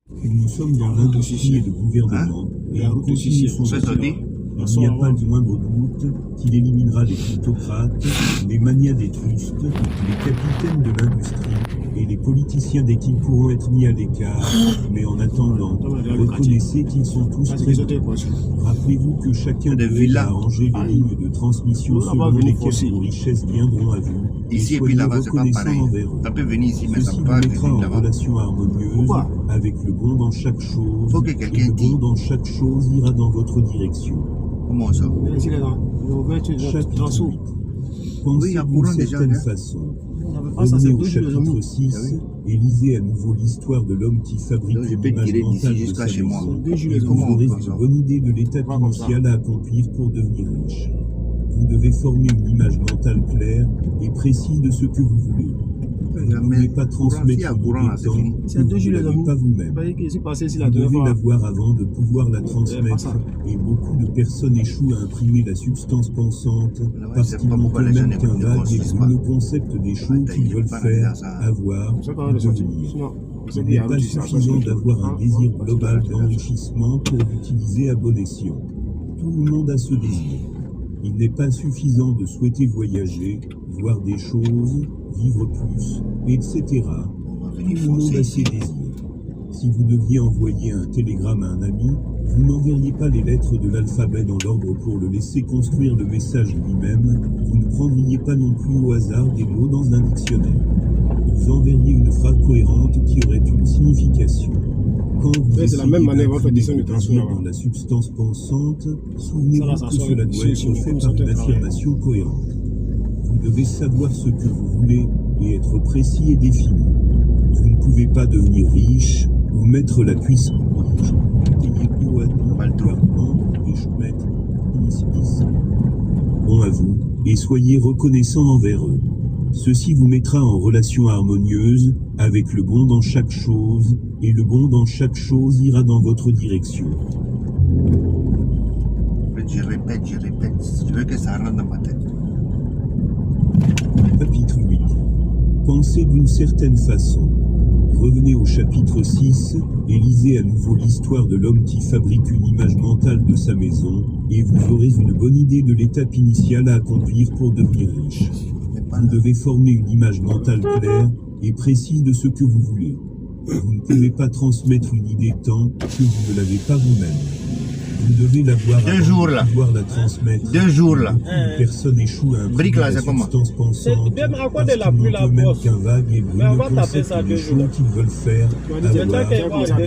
Nous sommes dans l'industrie et le gouvernement, et nous continuons son effort. Il n'y a pas le moindre doute qu'il éliminera les plutocrates, les manias des trustes, les capitaines de l'industrie et les politiciens dès qu'ils pourront être mis à l'écart. Mais en attendant, reconnaissez qu'ils sont tous très bons. Rappelez-vous que chacun de vous a arrangé les lignes de transmission selon lesquelles vos richesses viendront à vous. Et soyez reconnaissants envers eux. Ceci vous mettra en relation harmonieuse avec le bon dans chaque chose, et le bon dans chaque chose ira dans votre direction. Comment ça? Chapitre 8. Pensez d'une certaine façon. Revenez au chapitre 6 et lisez à nouveau l'histoire de l'homme qui fabrique l'image mentale de sa maison, et vous aurez une bonne idée de l'étape initiale à accomplir pour devenir riche. Vous devez former une image mentale claire et précise de ce que vous voulez. Vous ne pouvez pas transmettre une idée tant que vous ne l'avez pas vous-même. Vous devez l'avoir avant de pouvoir la transmettre, et beaucoup de personnes échouent à imprimer la substance pensante parce qu'ils n'ont eux-mêmes qu'un vague et le concept des choses qu'ils veulent faire, avoir ou devenir. Il n'est pas suffisant d'avoir un désir global d'enrichissement pour l'utiliser à bon escient. Tout le monde a ce désir. Il n'est pas suffisant de souhaiter voyager, voir des choses, vivre plus, etc. Tout le monde a ses désirs. Si vous deviez envoyer un télégramme à un ami, vous n'enverriez pas les lettres de l'alphabet dans l'ordre pour le laisser construire le message lui-même, vous ne prendriez pas non plus au hasard des mots dans un dictionnaire. Vous enverriez une phrase cohérente qui aurait une signification. Quand vous essayez d'inclure dans la substance pensante, souvenez-vous que cela doit être fait par une affirmation cohérente. Vous devez savoir ce que vous voulez et être précis et défini. Vous ne pouvez pas devenir riche ou mettre la cuisse rouge. Bon à vous, et soyez reconnaissants envers eux. Ceci vous mettra en relation harmonieuse avec le bon dans chaque chose, et le bon dans chaque chose ira dans votre direction. Je répète, je veux que ça rentre dans ma tête. Chapitre 8. Pensez d'une certaine façon. Revenez au chapitre 6 et lisez à nouveau l'histoire de l'homme qui fabrique une image mentale de sa maison, et vous aurez une bonne idée de l'étape initiale à accomplir pour devenir riche. Vous devez former une image mentale claire et précise de ce que vous voulez. Vous ne pouvez pas transmettre une idée tant que vous ne l'avez pas vous-même. Vous devez l'avoir avant de pouvoir la transmettre. 2 jours là. Personne échoue à imprimer la substance pensante parce qu'ils n'ont eux-mêmes qu'un vague et brûle concept des choses qu'ils veulent faire, avoir